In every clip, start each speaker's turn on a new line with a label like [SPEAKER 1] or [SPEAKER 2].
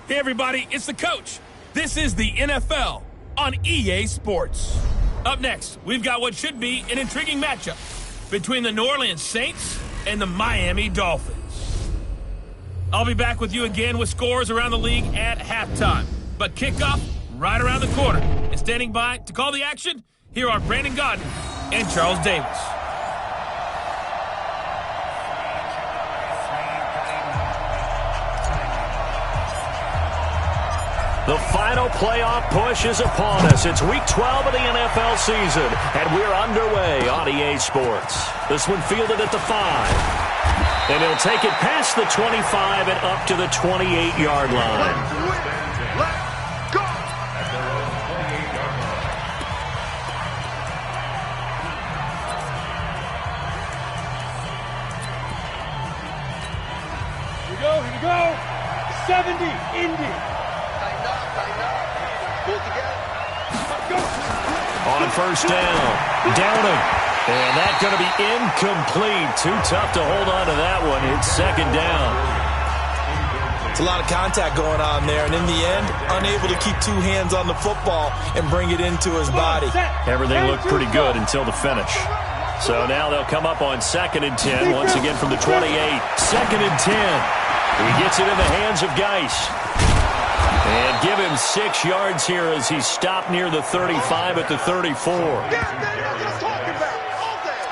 [SPEAKER 1] Hey, everybody, it's the coach. This is the NFL on EA Sports. Up next, we've got what should be an intriguing matchup between the New Orleans Saints and the Miami Dolphins. I'll be back with you again with scores around the league at halftime. But kickoff right around the corner. And standing by to call the action, here are Brandon Godden and Charles Davis.
[SPEAKER 2] The final playoff push is upon us. It's Week 12 of the NFL season, and we're underway on EA Sports. This one fielded at the 5. And he'll take it past the 25 and up to the 28-yard line.
[SPEAKER 3] Let's go!
[SPEAKER 4] Here we go. 70, Indy.
[SPEAKER 2] On first down, Downing. And that's going to be incomplete. Too tough to hold on to that one. It's second down.
[SPEAKER 5] It's a lot of contact going on there, and in the end, unable to keep two hands on the football and bring it into his body.
[SPEAKER 2] Everything looked pretty good until the finish. So now they'll come up on 2nd and 10, once again from the 28. 2nd and 10. He gets it in the hands of Geis. And give him 6 yards here as he's stopped near the 35 at the 34.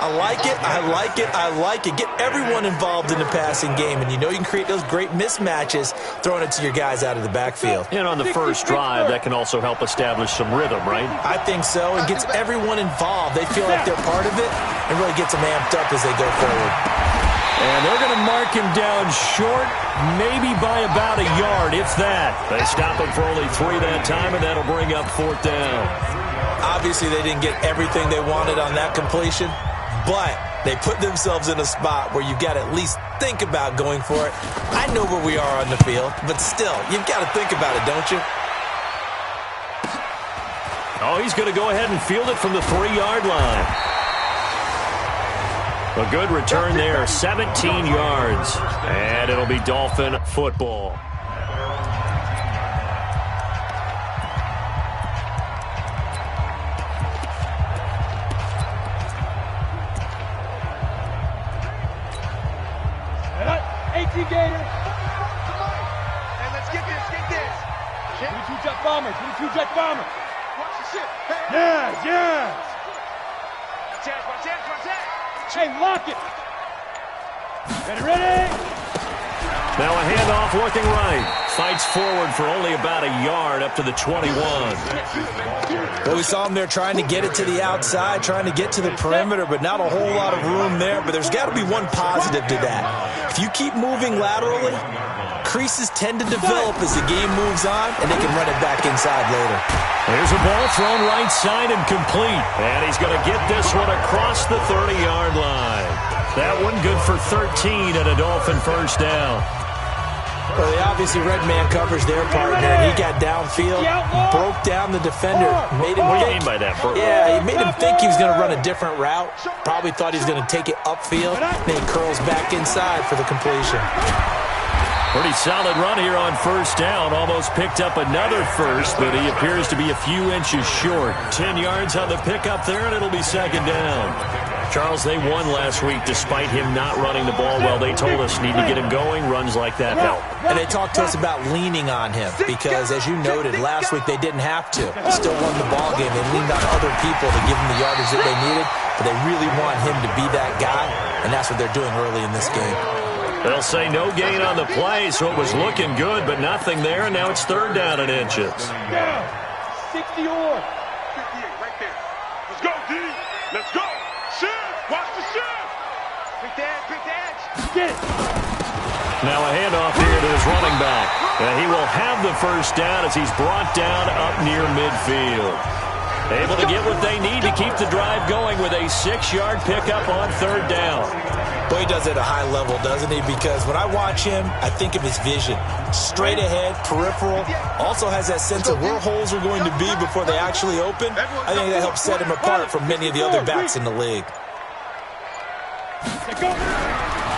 [SPEAKER 5] I like it, I like it, I like it. Get everyone involved in the passing game, and you know you can create those great mismatches throwing it to your guys out of the backfield.
[SPEAKER 2] And on the first drive, that can also help establish some rhythm, right?
[SPEAKER 5] I think so. It gets everyone involved. They feel like they're part of it and really gets them amped up as they go forward.
[SPEAKER 2] And they're going to mark him down short, maybe by about a yard, if that. They stop him for only 3 that time, and that'll bring up 4th down.
[SPEAKER 5] Obviously, they didn't get everything they wanted on that completion, but they put themselves in a spot where you've got to at least think about going for it. I know where we are on the field, but still, you've got to think about it, don't you?
[SPEAKER 2] Oh, he's going to go ahead and field it from the 3-yard line. A good return there, 17 yards. And it'll be Dolphin football.
[SPEAKER 4] Gator.
[SPEAKER 3] Hey, let's get this.
[SPEAKER 4] 22 jet bombers.
[SPEAKER 3] Watch the shit. Hey.
[SPEAKER 4] Yes.
[SPEAKER 3] Watch that.
[SPEAKER 4] Hey, lock it. Ready.
[SPEAKER 2] Now a handoff looking right. Fights forward for only about a yard up to the 21.
[SPEAKER 5] Well, we saw him there trying to get it to the outside, trying to get to the perimeter, but not a whole lot of room there. But there's got to be one positive to that. If you keep moving laterally, creases tend to develop as the game moves on, and they can run it back inside later.
[SPEAKER 2] There's a ball thrown right side and complete. And he's going to get this one across the 30-yard line. That one good for 13 and a Dolphin first down.
[SPEAKER 5] Well, they obviously red man covers their partner, and he got downfield, broke down the defender, made him
[SPEAKER 2] What do you
[SPEAKER 5] think,
[SPEAKER 2] mean by that, Bert?
[SPEAKER 5] Yeah, he made him think he was going to run a different route. Probably thought he was going to take it upfield, then he curls back inside for the completion.
[SPEAKER 2] Pretty solid run here on first down. Almost picked up another first, but he appears to be a few inches short. 10 yards on the pickup there, and it'll be second down. Charles, they won last week despite him not running the ball well. They told us need to get him going. Runs like that help.
[SPEAKER 5] And they talked to us about leaning on him because, as you noted, last week they didn't have to. Still won the ball game. They leaned on other people to give them the yardage that they needed, but they really want him to be that guy, and that's what they're doing early in this game.
[SPEAKER 2] They'll say no gain on the play, so it was looking good, but nothing there, and now it's third down and inches.
[SPEAKER 4] 60 or
[SPEAKER 3] 58 right there. Let's go, D. Let's go. Shift. Watch the shift. Quick edge.
[SPEAKER 4] get it.
[SPEAKER 2] Now a handoff here to his running back. And he will have the first down as he's brought down up near midfield. Able to get what they need to keep the drive going with a 6-yard pickup on third down.
[SPEAKER 5] Boy, he does it at a high level, doesn't he? Because when I watch him, I think of his vision. Straight ahead, peripheral. Also has that sense of where holes are going to be before they actually open. I think that helps set him apart from many of the other backs in the league.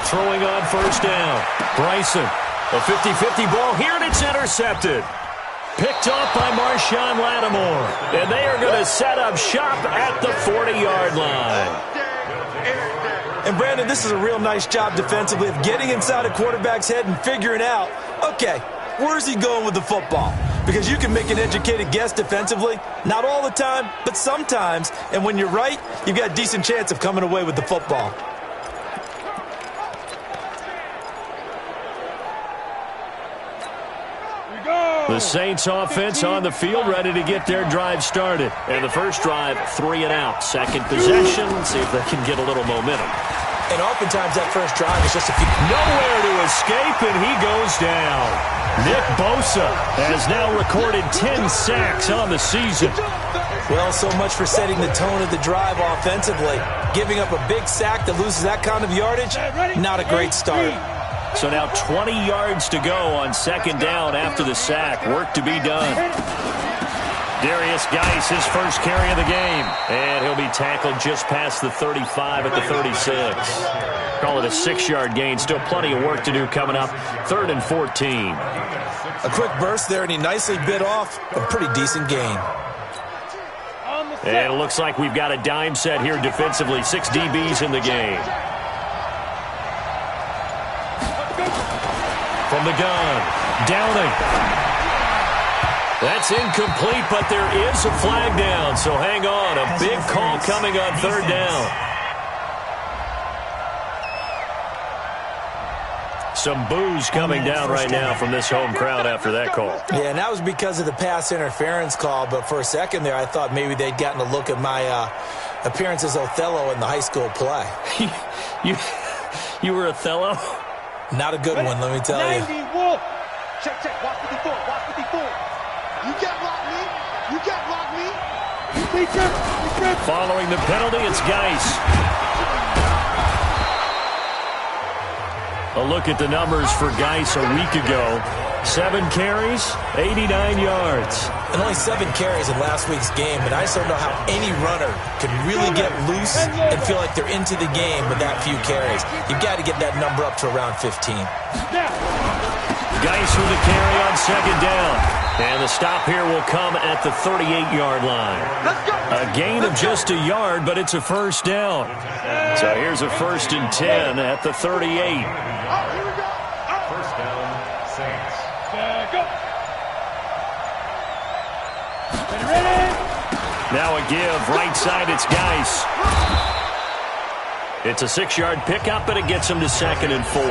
[SPEAKER 2] Throwing on first down. Bryson A 50-50 ball here, and it's intercepted. Picked off by Marshawn Lattimore. And they are going to set up shop at the 40-yard line.
[SPEAKER 5] And, Brandon, this is a real nice job defensively of getting inside a quarterback's head and figuring out, okay, where's he going with the football? Because you can make an educated guess defensively. Not all the time, but sometimes. And when you're right, you've got a decent chance of coming away with the football.
[SPEAKER 2] The Saints offense on the field, ready to get their drive started. And the first drive, 3 and out. Second possession, see if they can get a little momentum.
[SPEAKER 5] And oftentimes that first drive is just a few.
[SPEAKER 2] Nowhere to escape, and he goes down. Nick Bosa has now recorded 10 sacks on the season.
[SPEAKER 5] Well, so much for setting the tone of the drive offensively. Giving up a big sack that loses that kind of yardage, not a great start.
[SPEAKER 2] So now 20 yards to go on second down after the sack. Work to be done. Darius Geis, his first carry of the game. And he'll be tackled just past the 35 at the 36. Call it a 6-yard gain. Still plenty of work to do coming up. 3rd and 14.
[SPEAKER 5] A quick burst there, and he nicely bit off a pretty decent gain.
[SPEAKER 2] And it looks like we've got a dime set here defensively. 6 DBs in the game. From the gun, Downing. That's incomplete, but there is a flag down, so hang on. A big call coming on 3rd down. Some boos coming down right now from this home crowd after that call.
[SPEAKER 5] Yeah, and that was because of the pass interference call, but for a second there I thought maybe they'd gotten a look at my appearance as Othello in the high school play.
[SPEAKER 2] You were Othello?
[SPEAKER 5] Not a good one, let me tell you.
[SPEAKER 4] 90 Wolf. Check, watch 54, watch 54. You can't block me. You can't block me.
[SPEAKER 2] Following the penalty, it's Geis. A look at the numbers for Geis a week ago. 7 carries, 89 yards.
[SPEAKER 5] And only 7 carries in last week's game, but I just don't know how any runner can really get loose and feel like they're into the game with that few carries. You've got to get that number up to around 15.
[SPEAKER 2] Geis with a carry on second down. And the stop here will come at the 38-yard line. A gain of just a yard, but it's a first down. So here's a 1st and 10 at the 38.
[SPEAKER 3] First down, Saints.
[SPEAKER 2] Now a give, right side, it's Geis. It's a 6-yard pickup, and it gets him to 2nd and 4.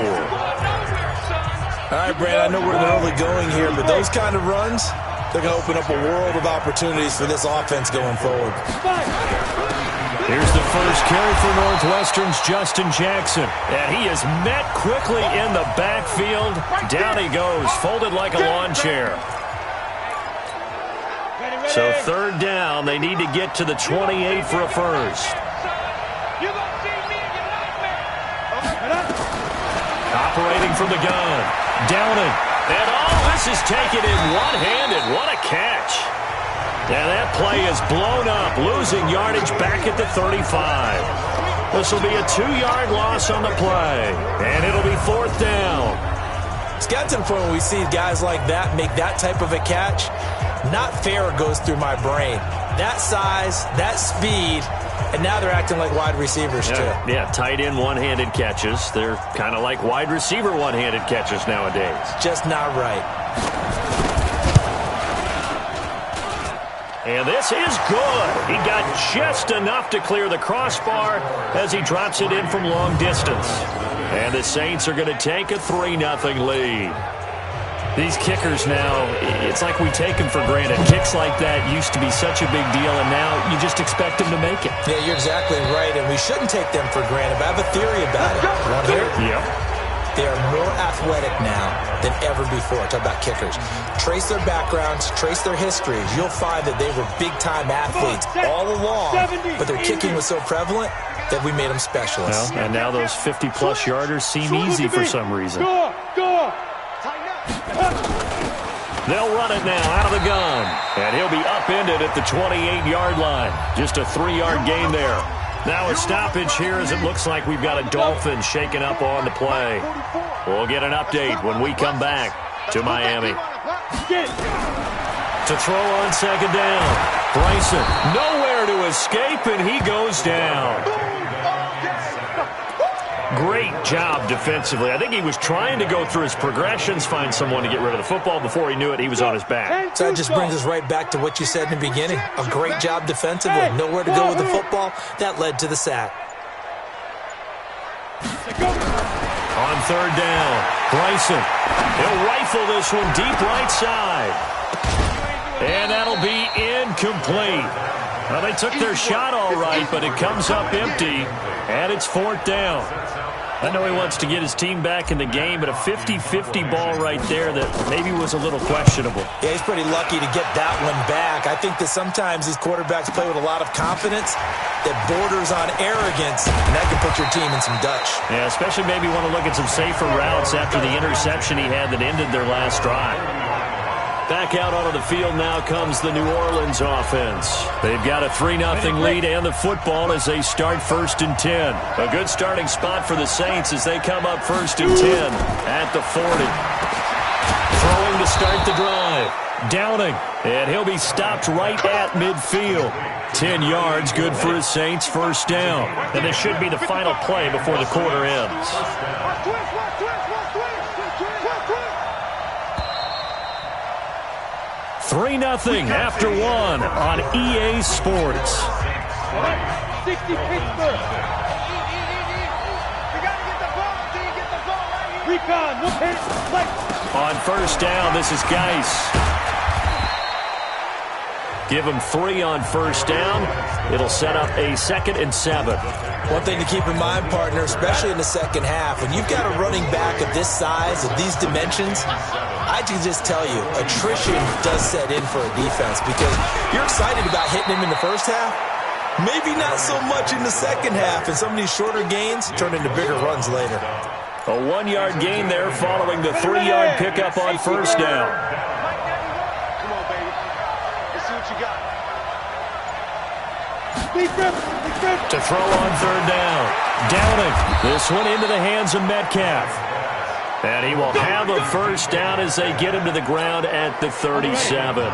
[SPEAKER 5] All right, Brad, I know we're in the early going here, but those kind of runs, they're going to open up a world of opportunities for this offense going forward.
[SPEAKER 2] Here's the first carry for Northwestern's Justin Jackson. And he is met quickly in the backfield. Down he goes, folded like a lawn chair. So 3rd down, they need to get to the 28 for a first. Operating from the gun. Downing. And this is taken in one-handed. What a catch. And that play is blown up, losing yardage back at the 35. This will be a 2-yard loss on the play. And it'll be 4th down.
[SPEAKER 5] It's got to the point where we see guys like that make that type of a catch. Not fair goes through my brain. That size, that speed, and now they're acting like wide receivers too.
[SPEAKER 2] Yeah, tight end one-handed catches. They're kind of like wide receiver one-handed catches nowadays.
[SPEAKER 5] Just not right.
[SPEAKER 2] And this is good. He got just enough to clear the crossbar as he drops it in from long distance. And the Saints are going to take a 3-0 lead. These kickers now, it's like we take them for granted. Kicks like that used to be such a big deal, and now you just expect them to make it.
[SPEAKER 5] Yeah, you're exactly right, and we shouldn't take them for granted, but I have a theory about it. Want to hear it?
[SPEAKER 2] Yep.
[SPEAKER 5] They are more athletic now than ever before. Talk about kickers. Trace their backgrounds, trace their histories. You'll find that they were big-time athletes all along, but their kicking was so prevalent that we made them specialists.
[SPEAKER 2] Well, and now those 50-plus yarders seem easy for some reason.
[SPEAKER 4] Go!
[SPEAKER 2] They'll run it now out of the gun. And he'll be upended at the 28-yard line. Just a 3-yard gain there. Now a stoppage here as it looks like we've got a Dolphins shaking up on the play. We'll get an update when we come back to Miami. To throw on second down. Bryson nowhere to escape, and he goes down. Great job defensively. I think he was trying to go through his progressions, find someone to get rid of the football. Before he knew it, he was on his back.
[SPEAKER 5] So that just brings us right back to what you said in the beginning. A great job defensively. Nowhere to go with the football. That led to the sack.
[SPEAKER 2] On third down, Bryson. He'll rifle this one deep right side. And that'll be incomplete. Well, they took their shot all right, but it comes up empty, and it's fourth down. I know he wants to get his team back in the game, but a 50-50 ball right there that maybe was a little questionable.
[SPEAKER 5] Yeah, he's pretty lucky to get that one back. I think that sometimes these quarterbacks play with a lot of confidence that borders on arrogance, and that can put your team in some Dutch.
[SPEAKER 2] Yeah, especially maybe want to look at some safer routes after the interception he had that ended their last drive. Back out onto the field now comes the New Orleans offense. They've got a 3-0 lead and the football as they start 1st and 10. A good starting spot for the Saints as they come up 1st and 10 at the 40. Throwing to start the drive. Downing, and he'll be stopped right at midfield. 10 yards, good for the Saints, first down. And this should be the final play before the quarter ends. 3-0 after one on EA Sports.
[SPEAKER 4] 60 Pittsburgh. You got to get the ball until you get the ball right here. Recon, look hit, play.
[SPEAKER 2] On first down, this is Geis. Give him 3 on first down. It'll set up a 2nd and 7.
[SPEAKER 5] One thing to keep in mind, partner, especially in the second half, when you've got a running back of this size, of these dimensions, I can just tell you, attrition does set in for a defense because you're excited about hitting him in the first half. Maybe not so much in the second half, and some of these shorter gains turn into bigger runs later.
[SPEAKER 2] A 1-yard gain there following the 3-yard pickup on first down.
[SPEAKER 4] Come on, baby. Let's see what you got.
[SPEAKER 2] To throw on third down. Downing. This one into the hands of Metcalf. And he will have a first down as they get him to the ground at the 37.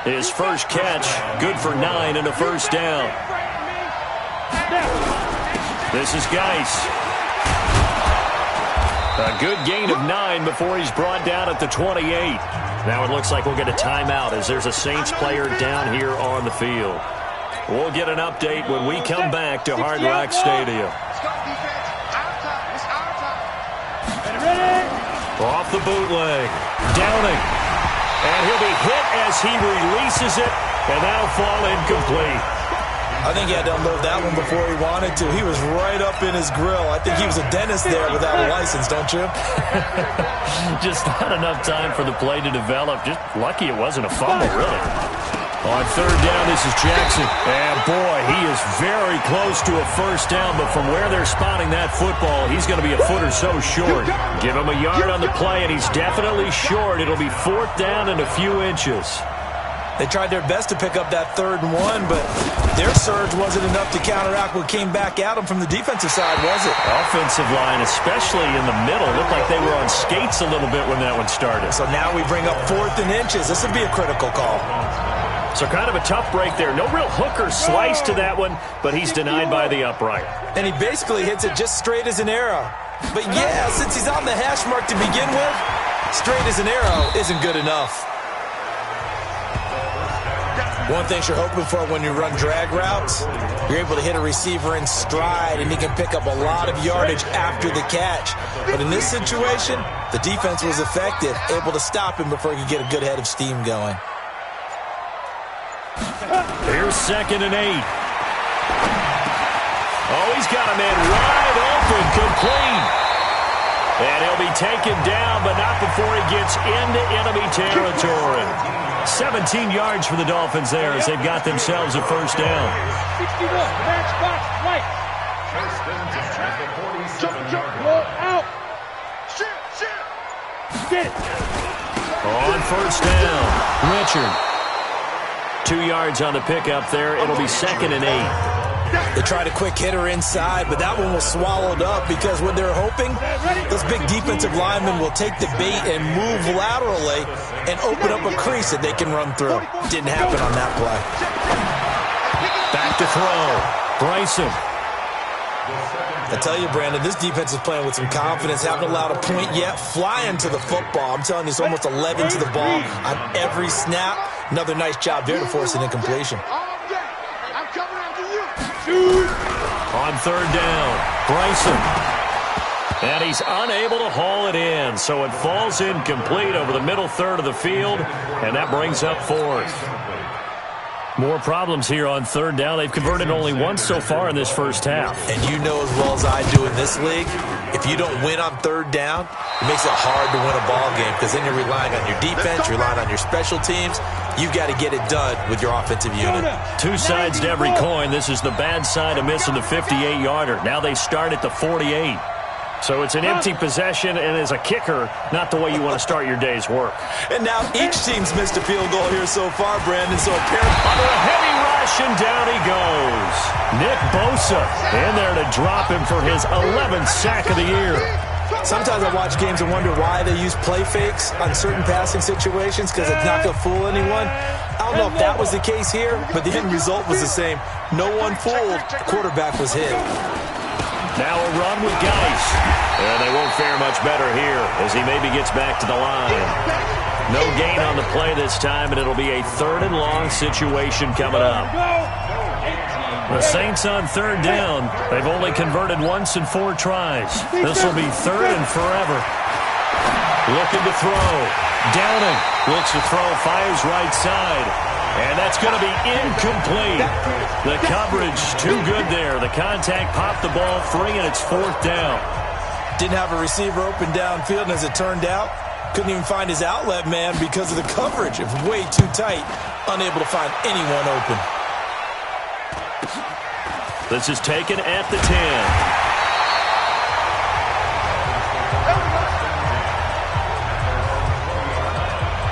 [SPEAKER 2] His first catch, good for 9 and a first down. This is Geis. A good gain of 9 before he's brought down at the 28. Now it looks like we'll get a timeout as there's a Saints player down here on the field. We'll get an update when we come back to Hard Rock Stadium. Off the bootleg. Downing. And he'll be hit as he releases it, and that'll fall incomplete.
[SPEAKER 5] I think he had to unload that one before he wanted to. He was right up in his grill. I think he was a dentist there without a license, don't you?
[SPEAKER 2] Just not enough time for the play to develop. Just lucky it wasn't a fumble, really. On third down, this is Jackson. And, boy, he is very close to a first down, but from where they're spotting that football, he's going to be a foot or so short. Give him a yard on the play, and he's definitely short. It'll be 4th down and a few inches.
[SPEAKER 5] They tried their best to pick up that 3rd and 1, but their surge wasn't enough to counteract what came back at them from the defensive side, was it?
[SPEAKER 2] Offensive line, especially in the middle, looked like they were on skates a little bit when that one started.
[SPEAKER 5] So now we bring up 4th and inches. This would be a critical call.
[SPEAKER 2] So kind of a tough break there. No real hook or slice to that one, but he's denied by the upright.
[SPEAKER 5] And he basically hits it just straight as an arrow. But yeah, since he's on the hash mark to begin with, straight as an arrow isn't good enough. One thing you're hoping for when you run drag routes, you're able to hit a receiver in stride and he can pick up a lot of yardage after the catch. But in this situation, the defense was effective, able to stop him before he could get a good head of steam going.
[SPEAKER 2] Here's 2nd and 8. Oh, he's got a man wide open, complete. And he'll be taken down, but not before he gets into enemy territory. 17 yards for the Dolphins there as they've got themselves a first down.
[SPEAKER 4] 61, match box, right. Jump, roll out. Shit. Get it.
[SPEAKER 2] On first down, Richard. 2 yards on the pickup there. It'll be 2nd and 8.
[SPEAKER 5] They tried a quick hitter inside, but that one was swallowed up because what they're hoping, those big defensive linemen will take the bait and move laterally and open up a crease that they can run through. Didn't happen on that play.
[SPEAKER 2] Back to throw. Bryson.
[SPEAKER 5] I tell you, Brandon, this defense is playing with some confidence. Haven't allowed a point yet. Flying to the football. I'm telling you, it's almost 11 to the ball on every snap. Another nice job there to force an incompletion.
[SPEAKER 2] On third down, Bryson. And he's unable to haul it in, so it falls incomplete over the middle third of the field, and that brings up fourth. More problems here on third down. They've converted only once so far in this first half.
[SPEAKER 5] And you know as well as I do in this league, if you don't win on third down, it makes it hard to win a ball game because then you're relying on your defense, you're relying on your special teams. You've got to get it done with your offensive unit.
[SPEAKER 2] Two sides to every coin. This is the bad side of missing the 58-yarder. Now they start at the 48. So it's an empty possession, and as a kicker, not the way you want to start your day's work.
[SPEAKER 5] And now each team's missed a field goal here so far, Brandon. So apparently
[SPEAKER 2] under a heavy rush, and down he goes. Nick Bosa in there to drop him for his 11th sack of the year.
[SPEAKER 5] Sometimes I watch games and wonder why they use play fakes on certain passing situations because it's not going to fool anyone. I don't know if that was the case here, but the end result was the same. No one fooled. The quarterback was hit.
[SPEAKER 2] Now a run with Geis. And they won't fare much better here as he maybe gets back to the line. No gain on the play this time, and it'll be a third and long situation coming up. The Saints on third down. They've only converted once in 4 tries. This will be third and forever. Looking to throw. Downing. Looks to throw. Fires right side. And that's going to be incomplete. The coverage too good there. The contact popped the ball free, and it's fourth down.
[SPEAKER 5] Didn't have a receiver open downfield, and as it turned out, couldn't even find his outlet man because of the coverage. It was way too tight, unable to find anyone open.
[SPEAKER 2] This is taken at the 10.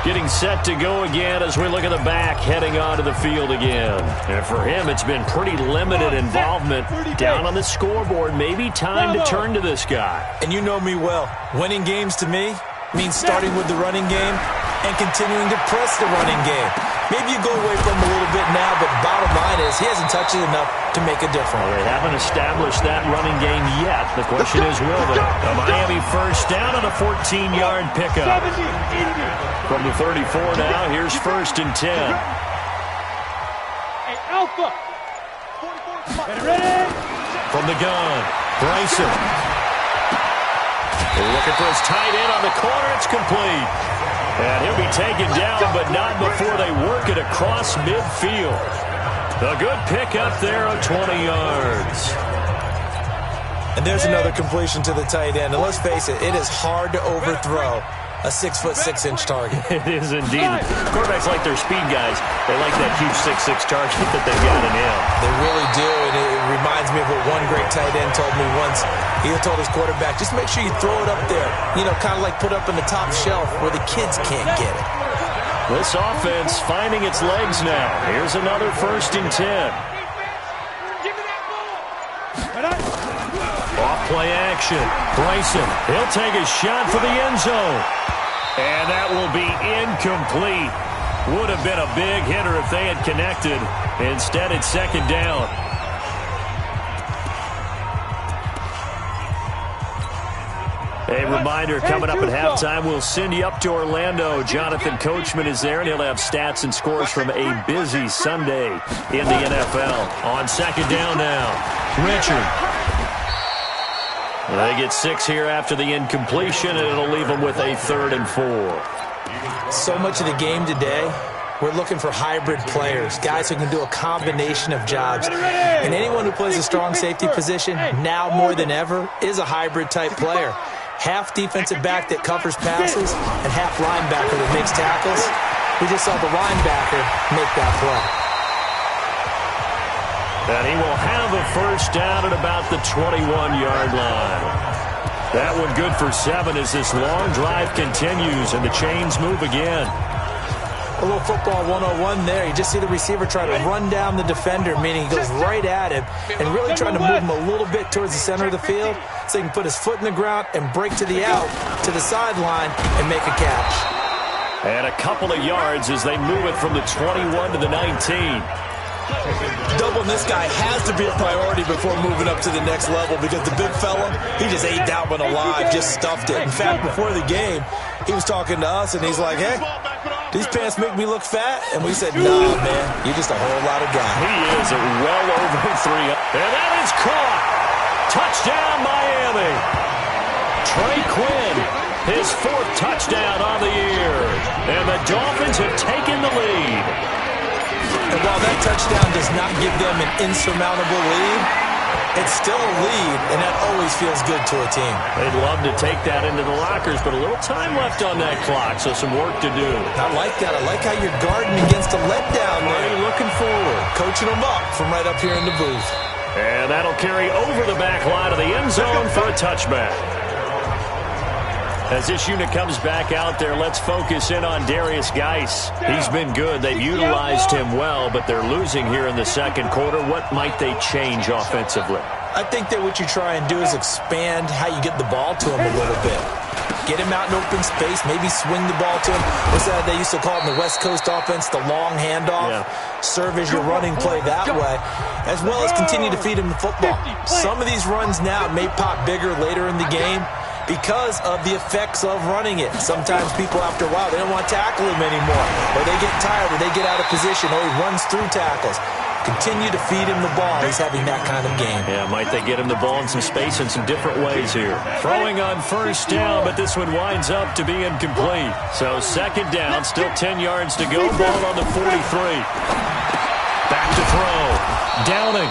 [SPEAKER 2] Getting set to go again as we look at the back heading onto the field again. And for him, it's been pretty limited involvement down on the scoreboard. Maybe time to turn to this guy.
[SPEAKER 5] And you know me well. Winning games to me means starting with the running game and continuing to press the running game. Maybe you go away from him a little bit now, but bottom line is he hasn't touched it enough to make a difference.
[SPEAKER 2] Well, they haven't established that running game yet. The question is, will they? A Miami first down on a 14-yard pickup. From the 34 now, here's first and 10.
[SPEAKER 4] Hey, Alpha. Ready?
[SPEAKER 2] From the gun, Bryson. They're looking for his tight end on the corner. It's complete. And he'll be taken down, but not before they work it across midfield. A good pickup there of 20 yards.
[SPEAKER 5] And there's another completion to the tight end. And let's face it, it is hard to overthrow a 6'6" target.
[SPEAKER 2] It is indeed. Quarterbacks like their speed guys. They like that huge 6'6" target that they've got in him.
[SPEAKER 5] They really do, and it reminds me of what one great tight end told me once. He told his quarterback, just make sure you throw it up there. You know, kind of like put up in the top shelf where the kids can't get it.
[SPEAKER 2] This offense finding its legs now. Here's another first and 10. Off play action. Bryson, he'll take a shot for the end zone. And that will be incomplete. Would have been a big hitter if they had connected. Instead, it's second down. A reminder, coming up at halftime, we'll send you up to Orlando. Jonathan Coachman is there, and he'll have stats and scores from a busy Sunday in the NFL. On second down now, Richard. They get 6 here after the incompletion, and it'll leave them with a 3rd and 4.
[SPEAKER 5] So much of the game today, we're looking for hybrid players, guys who can do a combination of jobs. And anyone who plays a strong safety position, now more than ever, is a hybrid-type player. Half defensive back that covers passes and half linebacker that makes tackles. We just saw the linebacker make that play.
[SPEAKER 2] And he will have a first down at about the 21-yard line. That one good for 7 as this long drive continues and the chains move again.
[SPEAKER 5] A little football 101 there. You just see the receiver try to run down the defender, meaning he goes right at him and really trying to move him a little bit towards the center of the field so he can put his foot in the ground and break to the out, to the sideline, and make a catch.
[SPEAKER 2] And a couple of yards as they move it from the 21 to the 19.
[SPEAKER 5] Doubling this guy has to be a priority before moving up to the next level because the big fella, he just ate that one alive, just stuffed it. In fact, before the game, he was talking to us, and he's like, hey, these pants make me look fat? And we said, nah, man, you're just a whole lot of guy.
[SPEAKER 2] He is well over 3. And that is caught. Touchdown, Miami. Trey Quinn, his 4th touchdown on the year. And the Dolphins have taken the lead.
[SPEAKER 5] And while that touchdown does not give them an insurmountable lead, it's still a lead, and that always feels good to a team.
[SPEAKER 2] They'd love to take that into the lockers, but a little time left on that clock, so some work to do.
[SPEAKER 5] I like that. I like how you're guarding against a letdown there.
[SPEAKER 2] Already looking forward.
[SPEAKER 5] Coaching them up from right up here in the booth.
[SPEAKER 2] And that'll carry over the back line of the end zone for a touchback. As this unit comes back out there, let's focus in on Darius Geis. He's been good. They've utilized him well, but they're losing here in the second quarter. What might they change offensively?
[SPEAKER 5] I think that what you try and do is expand how you get the ball to him a little bit. Get him out in open space, maybe swing the ball to him. What's that they used to call it in the West Coast offense, the long handoff? Yeah. Serve as your running play that way, as well as continue to feed him the football. Some of these runs now may pop bigger later in the game because of the effects of running it. Sometimes people, after a while, they don't want to tackle him anymore, or they get tired, or they get out of position, or he runs through tackles. Continue to feed him the ball. He's having that kind of game.
[SPEAKER 2] Yeah, might they get him the ball in some space in some different ways here. Throwing on first down, but this one winds up to be incomplete. So second down, still 10 yards to go. Ball on the 43. Back to throw. Downing.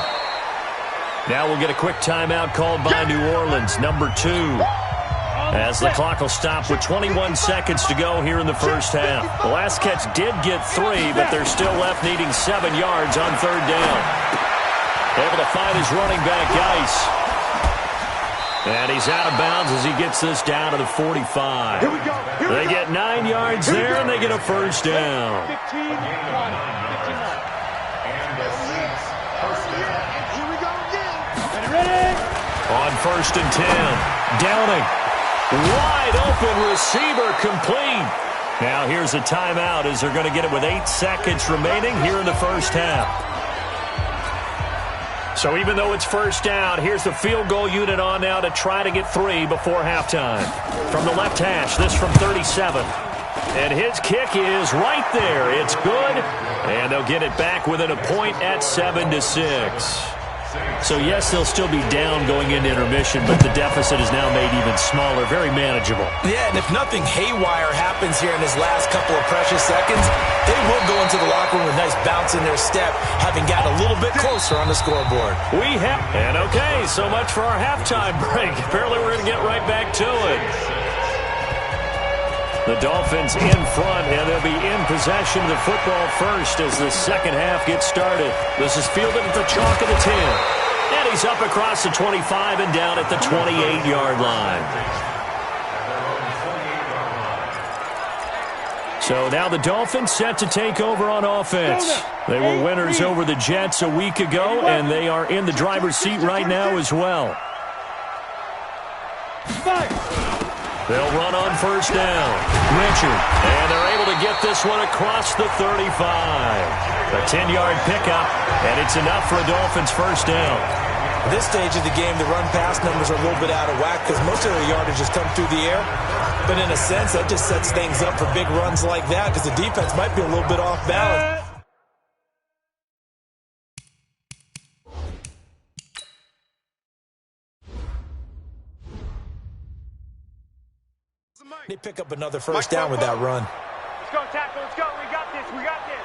[SPEAKER 2] Now we'll get a quick timeout called by New Orleans, number 2. As the clock will stop with 21 seconds to go here in the first half. The last catch did get 3, but they're still left needing 7 yards on third down. Able to find his running back, Geis. And he's out of bounds as he gets this down to the 45. They get 9 yards there, and they get a first down.
[SPEAKER 4] 15-1.
[SPEAKER 2] On first and 10, Downing. Wide open receiver complete. Now here's a timeout as they're going to get it with 8 seconds remaining here in the first half. So even though it's first down, here's the field goal unit on now to try to get 3 before halftime. From the left hash, this from 37. And his kick is right there. It's good. And they'll get it back within a point at 7-6. So, yes, they'll still be down going into intermission, but the deficit is now made even smaller, very manageable.
[SPEAKER 5] Yeah, and if nothing haywire happens here in his last couple of precious seconds, they will go into the locker room with a nice bounce in their step, having gotten a little bit closer on the scoreboard.
[SPEAKER 2] And okay, so much for our halftime break. Apparently we're going to get right back to it. The Dolphins in front, and they'll be in possession of the football first as the second half gets started. This is fielded at the chalk of the 10. And he's up across the 25 and down at the 28-yard line. So now the Dolphins set to take over on offense. They were winners over the Jets a week ago, and they are in the driver's seat right now as well. They'll run on first down. Richard. And they're able to get this one across the 35. A 10-yard pickup, and it's enough for a Dolphins first down.
[SPEAKER 5] At this stage of the game, the run-pass numbers are a little bit out of whack because most of the yardage has come through the air. But in a sense, that just sets things up for big runs like that because the defense might be a little bit off balance. They pick up another first down with that run.
[SPEAKER 4] Let's go, tackle. Let's go. We got this. We got this.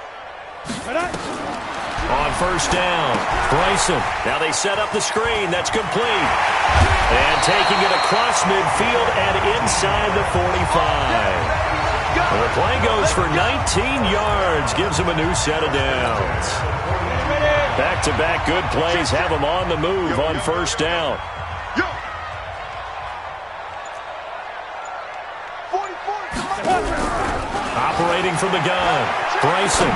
[SPEAKER 2] On first down, Bryson. Now they set up the screen. That's complete. And taking it across midfield and inside the 45. Well, the play goes for 19 yards. Gives them a new set of downs. Back-to-back good plays have them on the move on first down.
[SPEAKER 4] Forty-four.
[SPEAKER 2] Operating from the gun. Bryson.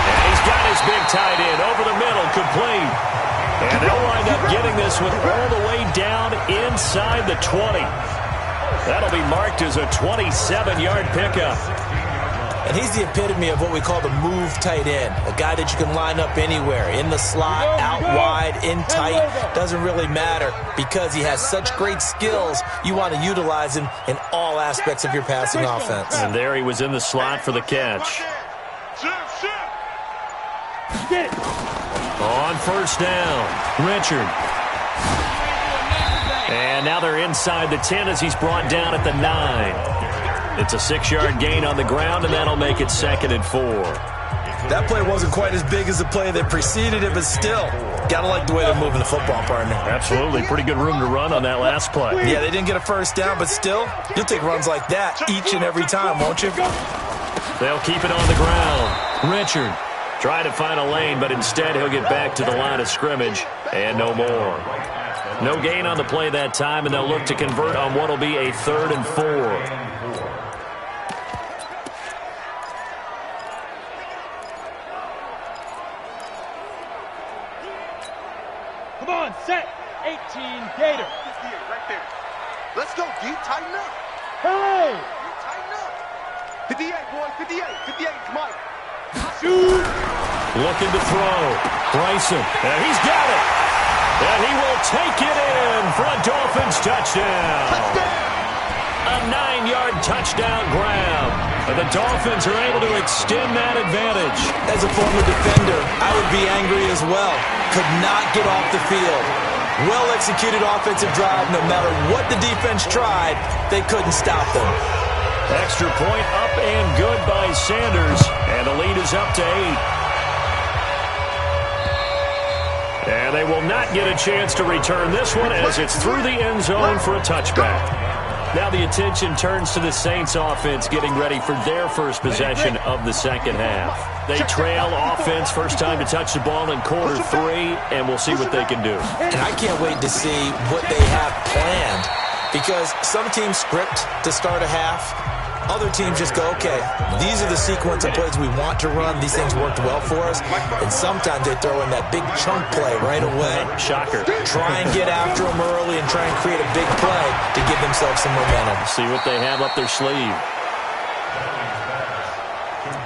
[SPEAKER 2] And he's got his big tight end over the middle, complete. And they'll wind up getting this one all the way down inside the 20. That'll be marked as a 27-yard pickup.
[SPEAKER 5] And he's the epitome of what we call the move tight end, a guy that you can line up anywhere, in the slot, out wide, in tight, doesn't really matter because he has such great skills. You want to utilize him in all aspects of your passing offense.
[SPEAKER 2] And there he was in the slot for the catch. On first down, Richard. And now they're inside the 10 as he's brought down at the 9. It's a 6-yard gain on the ground, and that'll make it 2nd and 4.
[SPEAKER 5] That play wasn't quite as big as the play that preceded it, but still, gotta like the way they're moving the football, partner.
[SPEAKER 2] Absolutely. Pretty good room to run on that last play.
[SPEAKER 5] Yeah, they didn't get a first down, but still, you'll take runs like that each and every time, won't you?
[SPEAKER 2] They'll keep it on the ground. Richard tried to find a lane, but instead he'll get back to the line of scrimmage, and no more. No gain on the play that time, and they'll look to convert on what will be a 3rd and 4.
[SPEAKER 4] Come on, set. 18, Gator. Right there. Let's go, D. Tighten up. Hey! Tighten up. 58, boy. 58. 58, Mike. Shoot.
[SPEAKER 2] Looking to throw. Bryson. And he's got it. And he will take it in for a Dolphins touchdown. A 9-yard touchdown grab. And the Dolphins are able to extend that advantage.
[SPEAKER 5] As a former defender, I would be angry as well. Could not get off the field. Well-executed offensive drive. No matter what the defense tried, they couldn't stop them.
[SPEAKER 2] Extra point up and good by Sanders. And the lead is up to 8. And they will not get a chance to return this one as it's through the end zone for a touchback. Now the attention turns to the Saints offense getting ready for their first possession of the second half. They trail offense first time to touch the ball in quarter 3, and we'll see what they can do.
[SPEAKER 5] And I can't wait to see what they have planned because some teams script to start a half. Other teams just go, okay, these are the sequence of plays we want to run. These things worked well for us. And sometimes they throw in that big chunk play right away.
[SPEAKER 2] Shocker.
[SPEAKER 5] Try and get after them early and try and create a big play to give themselves some momentum.
[SPEAKER 2] See what they have up their sleeve.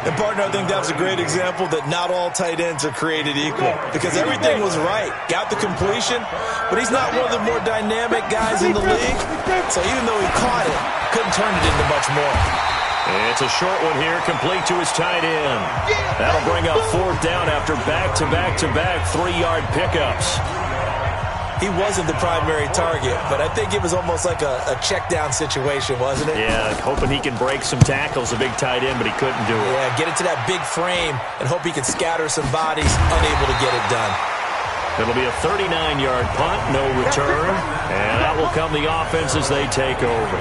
[SPEAKER 5] And, partner, I think that was a great example that not all tight ends are created equal because everything was right. Got the completion, but he's not one of the more dynamic guys in the league. So even though he caught it, couldn't turn it into much more.
[SPEAKER 2] It's a short one here, complete to his tight end. That'll bring up 4th down after back-to-back-to-back 3-yard pickups.
[SPEAKER 5] He wasn't the primary target, but I think it was almost like a check-down situation, wasn't it?
[SPEAKER 2] Yeah, hoping he can break some tackles, a big tight end, but he couldn't do it.
[SPEAKER 5] Yeah, get it to that big frame and hope he can scatter some bodies, unable to get it done.
[SPEAKER 2] It'll be a 39-yard punt, no return, and that will come the offense as they take over.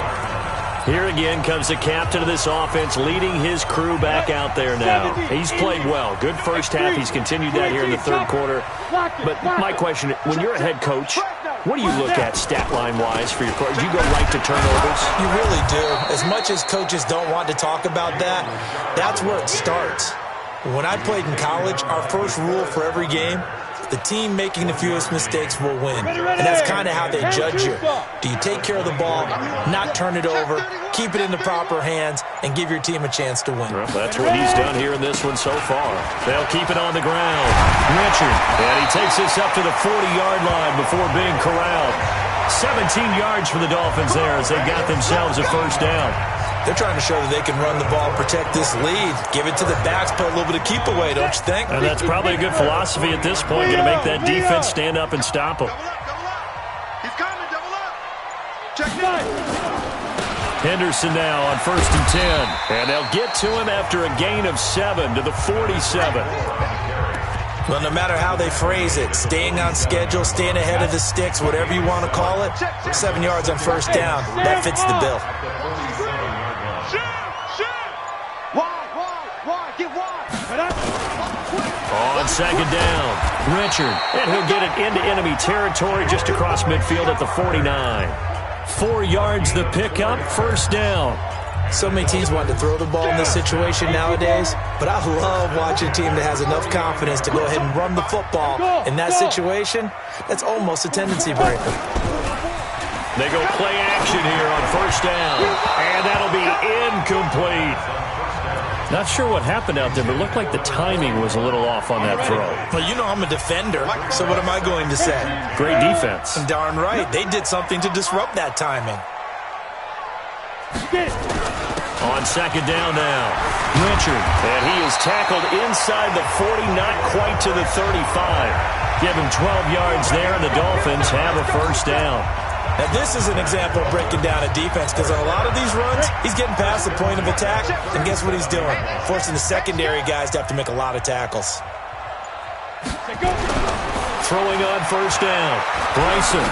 [SPEAKER 2] Here again comes the captain of this offense leading his crew back out there now. He's played well. Good first half. He's continued that here in the 3rd quarter. But my question, when you're a head coach, what do you look at stat line-wise for your coach? Do you go right to turnovers?
[SPEAKER 5] You really do. As much as coaches don't want to talk about that, that's where it starts. When I played in college, our first rule for every game, the team making the fewest mistakes will win. And that's kind of how they judge you. Do you take care of the ball, not turn it over, keep it in the proper hands, and give your team a chance to win?
[SPEAKER 2] Well, that's what he's done here in this one so far. They'll keep it on the ground. Richard, and he takes this up to the 40-yard line before being corralled. 17 yards for the Dolphins there as they got themselves a first down.
[SPEAKER 5] They're trying to show that they can run the ball, protect this lead, give it to the backs, put a little bit of keep away, don't you think?
[SPEAKER 2] And that's probably a good philosophy at this point, going to make that defense stand up and stop him.
[SPEAKER 3] He's coming, double up. Check
[SPEAKER 2] Henderson now on 1st and 10. And they'll get to him after a gain of 7 to the 47.
[SPEAKER 5] Well, no matter how they phrase it, staying on schedule, staying ahead of the sticks, whatever you want to call it, 7 yards on first down, that fits the bill.
[SPEAKER 2] On second down, Richard, and he'll get it into enemy territory just across midfield at the 49. 4 yards the pickup, first down.
[SPEAKER 5] So many teams want to throw the ball in this situation nowadays, but I love watching a team that has enough confidence to go ahead and run the football. In that situation, that's almost a tendency breaker.
[SPEAKER 2] They go play action here on first down, and that'll be incomplete. Not sure what happened out there, but it looked like the timing was a little off on that throw.
[SPEAKER 5] Well, you know I'm a defender, so what am I going to say?
[SPEAKER 2] Great defense.
[SPEAKER 5] Darn right. They did something to disrupt that timing.
[SPEAKER 2] On second down now, Richard. And he is tackled inside the 40, not quite to the 35. Give him 12 yards there, and the Dolphins have a first down.
[SPEAKER 5] Now, this is an example of breaking down a defense because on a lot of these runs, he's getting past the point of attack, and guess what he's doing? Forcing the secondary guys to have to make a lot of tackles.
[SPEAKER 2] Throwing on first down, Bryson.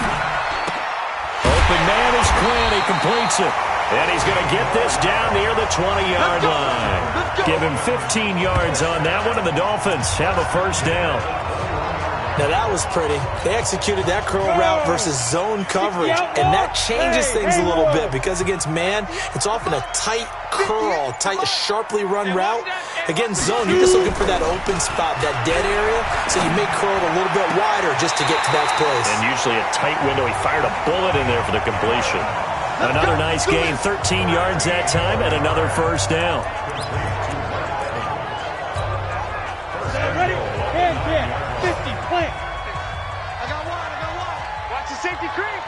[SPEAKER 2] Open man is Quinn. He completes it. And he's going to get this down near the 20-yard line. Give him 15 yards on that one, and the Dolphins have a first down.
[SPEAKER 5] Now, that was pretty. They executed that curl route versus zone coverage, and that changes things a little bit because against man, it's often a tight curl, tight, sharply run route. Against zone, you're just looking for that open spot, that dead area, so you may curl it a little bit wider just to get to that place.
[SPEAKER 2] And usually a tight window. He fired a bullet in there for the completion. Another nice gain, 13 yards that time, and another first down.
[SPEAKER 4] Ready? Hand, 50, plant. I got one. Watch the safety creep.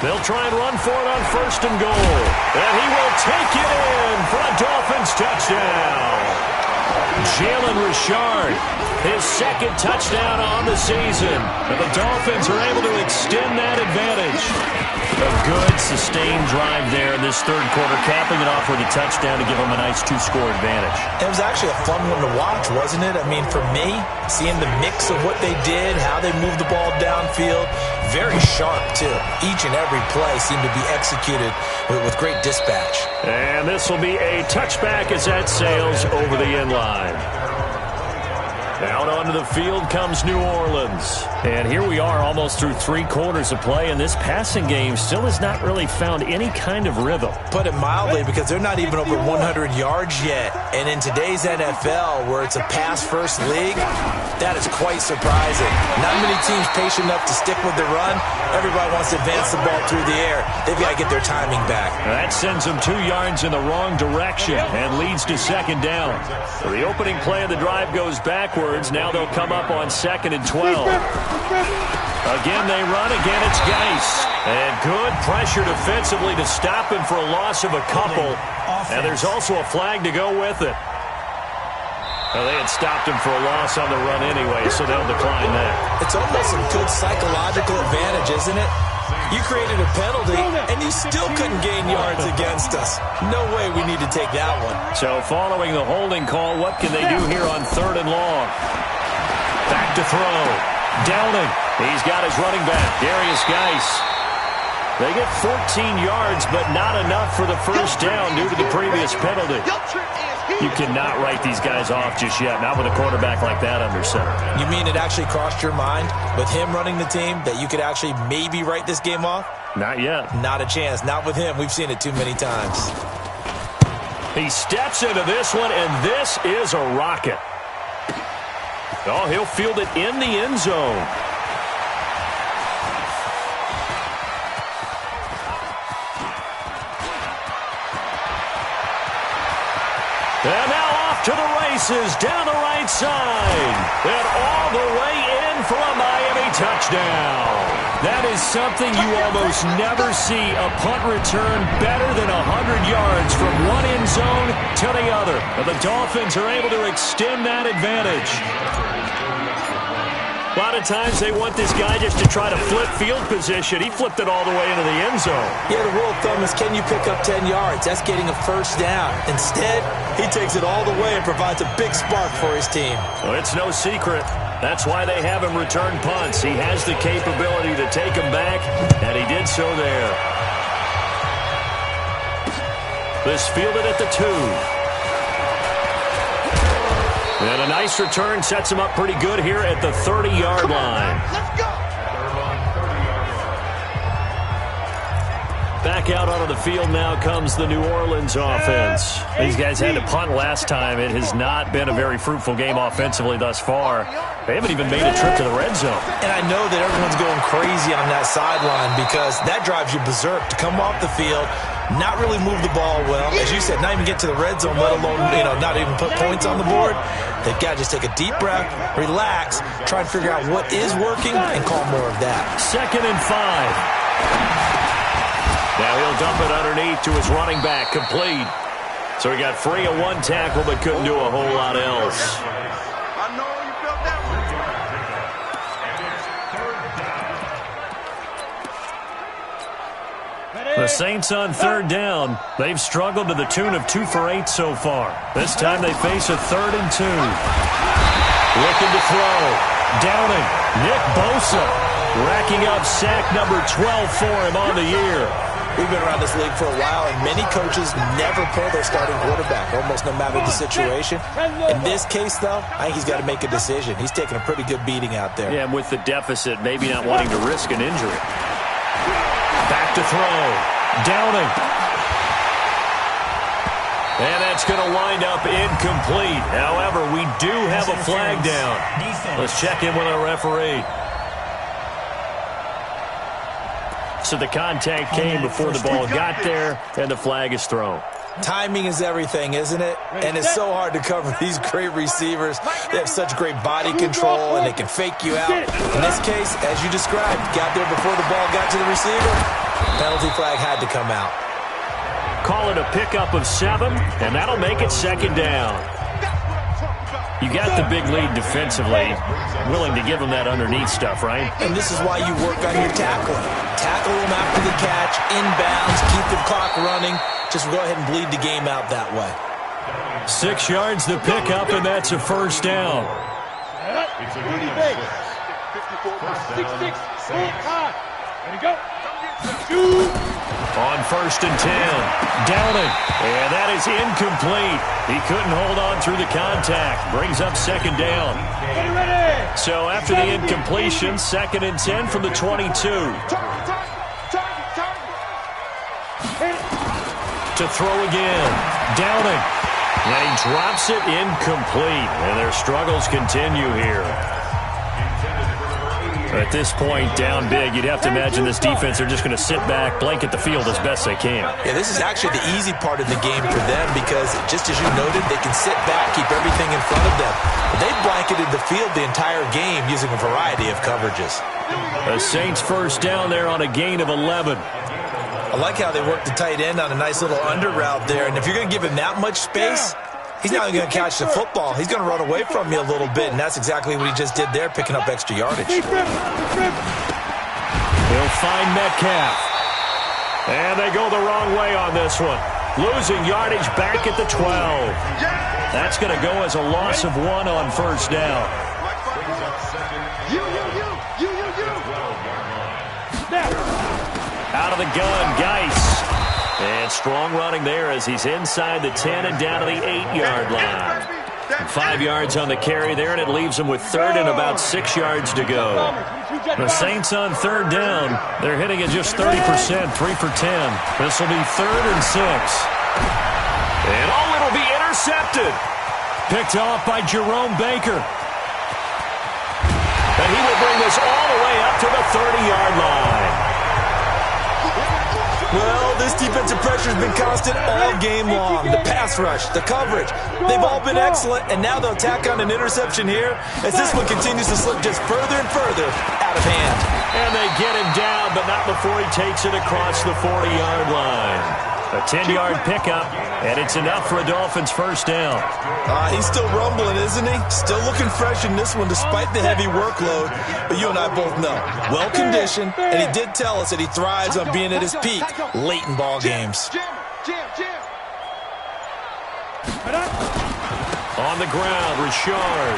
[SPEAKER 2] They'll try and run for it on first and goal. And he will take it in for a Dolphins touchdown. Jalen Richard, his second touchdown on the season. And the Dolphins are able to extend that advantage. A good, sustained drive there in this third quarter, capping it off with a touchdown to give them a nice two-score advantage.
[SPEAKER 5] It was actually a fun one to watch, wasn't it? I mean, for me, seeing the mix of what they did, how they moved the ball downfield, very sharp, too. Each and every play seemed to be executed with great dispatch.
[SPEAKER 2] And this will be a touchback as that sails over the end line. Out onto the field comes New Orleans. And here we are almost through 3 quarters of play, and this passing game still has not really found any kind of rhythm.
[SPEAKER 5] Put it mildly, because they're not even over 100 yards yet. And in today's NFL, where it's a pass-first league, that is quite surprising. Not many teams patient enough to stick with the run. Everybody wants to advance the ball through the air. They've got to get their timing back.
[SPEAKER 2] That sends them 2 yards in the wrong direction and leads to second down. So the opening play of the drive goes backwards. Now they'll come up on second and 12. Again, they run. Again, it's Geis. And good pressure defensively to stop him for a loss of a couple. And there's also a flag to go with it. Well, they had stopped him for a loss on the run anyway, so they'll decline that.
[SPEAKER 5] It's almost a good psychological advantage, isn't it? You created a penalty, and you still couldn't gain yards against us. No way we need to take that one.
[SPEAKER 2] So following the holding call, what can they do here on third and long? Back to throw. Downing. He's got his running back, Darius Geis. They get 14 yards, but not enough for the first down due to the previous penalty. You cannot write these guys off just yet, not with a quarterback like that under center.
[SPEAKER 5] You mean it actually crossed your mind with him running the team that you could actually maybe write this game off?
[SPEAKER 2] Not yet.
[SPEAKER 5] Not a chance. Not with him. We've seen it too many times.
[SPEAKER 2] He steps into this one, and this is a rocket. Oh, he'll field it in the end zone. And now off to the races, down the right side. And all the way in for a Miami touchdown. That is something you almost never see. A punt return better than 100 yards from one end zone to the other. And the Dolphins are able to extend that advantage. A lot of times they want this guy just to try to flip field position. He flipped it all the way into the end zone.
[SPEAKER 5] Yeah, the rule of thumb is, can you pick up 10 yards? That's getting a first down. Instead, he takes it all the way and provides a big spark for his team.
[SPEAKER 2] Well, it's no secret. That's why they have him return punts. He has the capability to take them back, and he did so there. This fielded at the 2. And a nice return sets him up pretty good here at the 30-yard line.
[SPEAKER 4] Let's go.
[SPEAKER 2] Back out onto the field now comes the New Orleans offense. These guys had to punt last time. It has not been a very fruitful game offensively thus far. They haven't even made a trip to the red zone.
[SPEAKER 5] And I know that everyone's going crazy on that sideline because that drives you berserk to come off the field, not really move the ball well. As you said, not even get to the red zone, let alone, not even put points on the board. They've got to just take a deep breath, relax, try and figure out what is working, and call more of that.
[SPEAKER 2] 2nd and 5. Now he'll dump it underneath to his running back, complete. So he got free of one tackle, but couldn't do a whole lot else.
[SPEAKER 3] I know you felt that one.
[SPEAKER 2] The Saints on 3rd down. They've struggled to the tune of 2 for 8 so far. This time they face a 3rd and 2. Looking to throw. Downing. Nick Bosa racking up sack number 12 for him on the year.
[SPEAKER 5] We've been around this league for a while, and many coaches never pull their starting quarterback, almost no matter the situation. In this case, though, I think he's got to make a decision. He's taking a pretty good beating out there.
[SPEAKER 2] Yeah, and with the deficit, maybe not wanting to risk an injury. Back to throw. Downing. And that's going to wind up incomplete. However, we do have a flag down. Let's check in with our referee. So the contact came before the ball got there, and the flag is thrown.
[SPEAKER 5] Timing is everything, isn't it? And it's so hard to cover these great receivers. They have such great body control, and they can fake you out. In this case, as you described, got there before the ball got to the receiver. Penalty flag had to come out.
[SPEAKER 2] Call it a pickup of 7, and that'll make it 2nd down. You got the big lead defensively, willing to give them that underneath stuff, right?
[SPEAKER 5] And this is why you work on your tackling. Tackle them after the catch, inbounds, keep the clock running. Just go ahead and bleed the game out that way.
[SPEAKER 2] 6 yards to pick up, and that's a 1st down.
[SPEAKER 4] Ready, go.
[SPEAKER 2] On 1st and 10, Downing, and that is incomplete. He couldn't hold on through the contact. Brings up 2nd down. So after the incompletion, 2nd and 10 from the 22. To throw again, Downing, and he drops it incomplete. And their struggles continue here. At this point, down big, you'd have to imagine this defense are just going to sit back, blanket the field as best they can.
[SPEAKER 5] Yeah, this is actually the easy part of the game for them because, just as you noted, they can sit back, keep everything in front of them. But they've blanketed the field the entire game using a variety of coverages.
[SPEAKER 2] The Saints 1st down there on a gain of 11.
[SPEAKER 5] I like how they work the tight end on a nice little under route there. And if you're going to give him that much space, he's not going to catch the football. He's going to run away from you a little bit, and that's exactly what he just did there, picking up extra yardage.
[SPEAKER 2] He'll find Metcalf. And they go the wrong way on this one. Losing yardage back at the 12. That's going to go as a loss of 1 on 1st down. Out of the gun, Geis. And strong running there as he's inside the 10 and down to the 8-yard line. 5 yards on the carry there, and it leaves him with 3rd and about 6 yards to go. The Saints on 3rd down. They're hitting at just 30%, 3 for 10. This will be 3rd and 6. And it'll be intercepted. Picked off by Jerome Baker. And he will bring this all the way up to the 30-yard line.
[SPEAKER 5] Well, this defensive pressure has been constant all game long. The pass rush, the coverage, they've all been excellent, and now they'll tack on an interception here as this one continues to slip just further and further out of hand.
[SPEAKER 2] And they get him down, but not before he takes it across the 40-yard line. A 10-yard pickup, and it's enough for a Dolphins 1st down.
[SPEAKER 5] He's still rumbling, isn't he? Still looking fresh in this one despite the heavy workload. But you and I both know, well-conditioned, and he did tell us that he thrives on being at his peak late in ball games.
[SPEAKER 2] On the ground, Richard.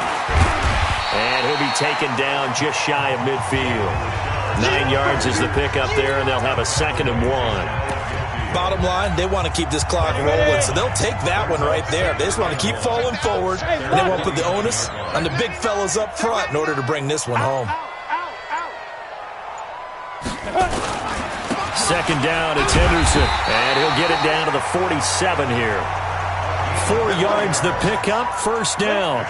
[SPEAKER 2] And he'll be taken down just shy of midfield. 9 yards is the pickup there, and they'll have a 2nd and 1.
[SPEAKER 5] Bottom line, they want to keep this clock rolling, so they'll take that one right there. They just want to keep falling forward, and they won't put the onus on the big fellas up front in order to bring this one home.
[SPEAKER 2] second down. It's Henderson, and he'll get it down to the 47 here. 4 yards the pickup, first down.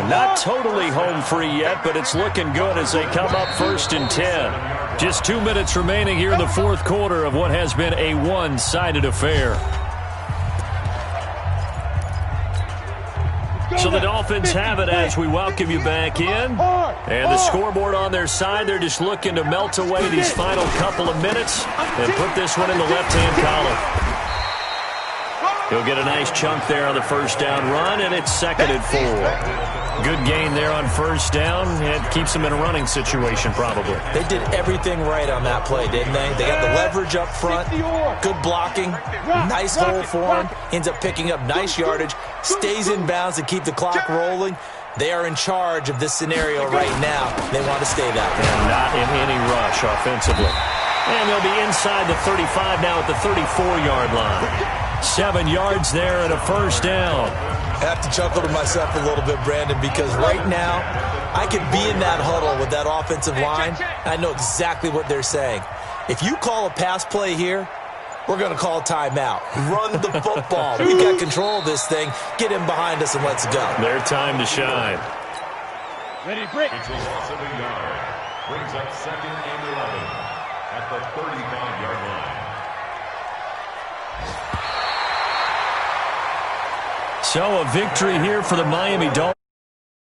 [SPEAKER 2] Not totally home free yet, but it's looking good as they come up 1st and 10. Just 2 minutes remaining here in the fourth quarter of what has been a one-sided affair. So the Dolphins have it as we welcome you back in. And the scoreboard on their side, they're just looking to melt away these final couple of minutes and put this one in the left-hand column. He'll get a nice chunk there on the first down run, and it's 2nd and 4. Good gain there on first down. It keeps them in a running situation probably.
[SPEAKER 5] They did everything right on that play, didn't they? They got the leverage up front, good blocking, nice hole for him, ends up picking up nice yardage, stays in bounds to keep the clock rolling. They are in charge of this scenario right now. They want to stay that way.
[SPEAKER 2] And not in any rush offensively. And they'll be inside the 35 now at the 34-yard line. 7 yards there and a first down.
[SPEAKER 5] I have to chuckle to myself a little bit, Brandon, because right now I could be in that huddle with that offensive line. I know exactly what they're saying. If you call a pass play here, we're going to call a timeout. Run the football. We've got control of this thing. Get him behind us and let's go.
[SPEAKER 2] Their time to shine.
[SPEAKER 4] Ready, break.
[SPEAKER 6] It's a loss of a yard. Brings up 2nd and 11 at the 35-yard line.
[SPEAKER 2] So a victory here for the Miami Dolphins.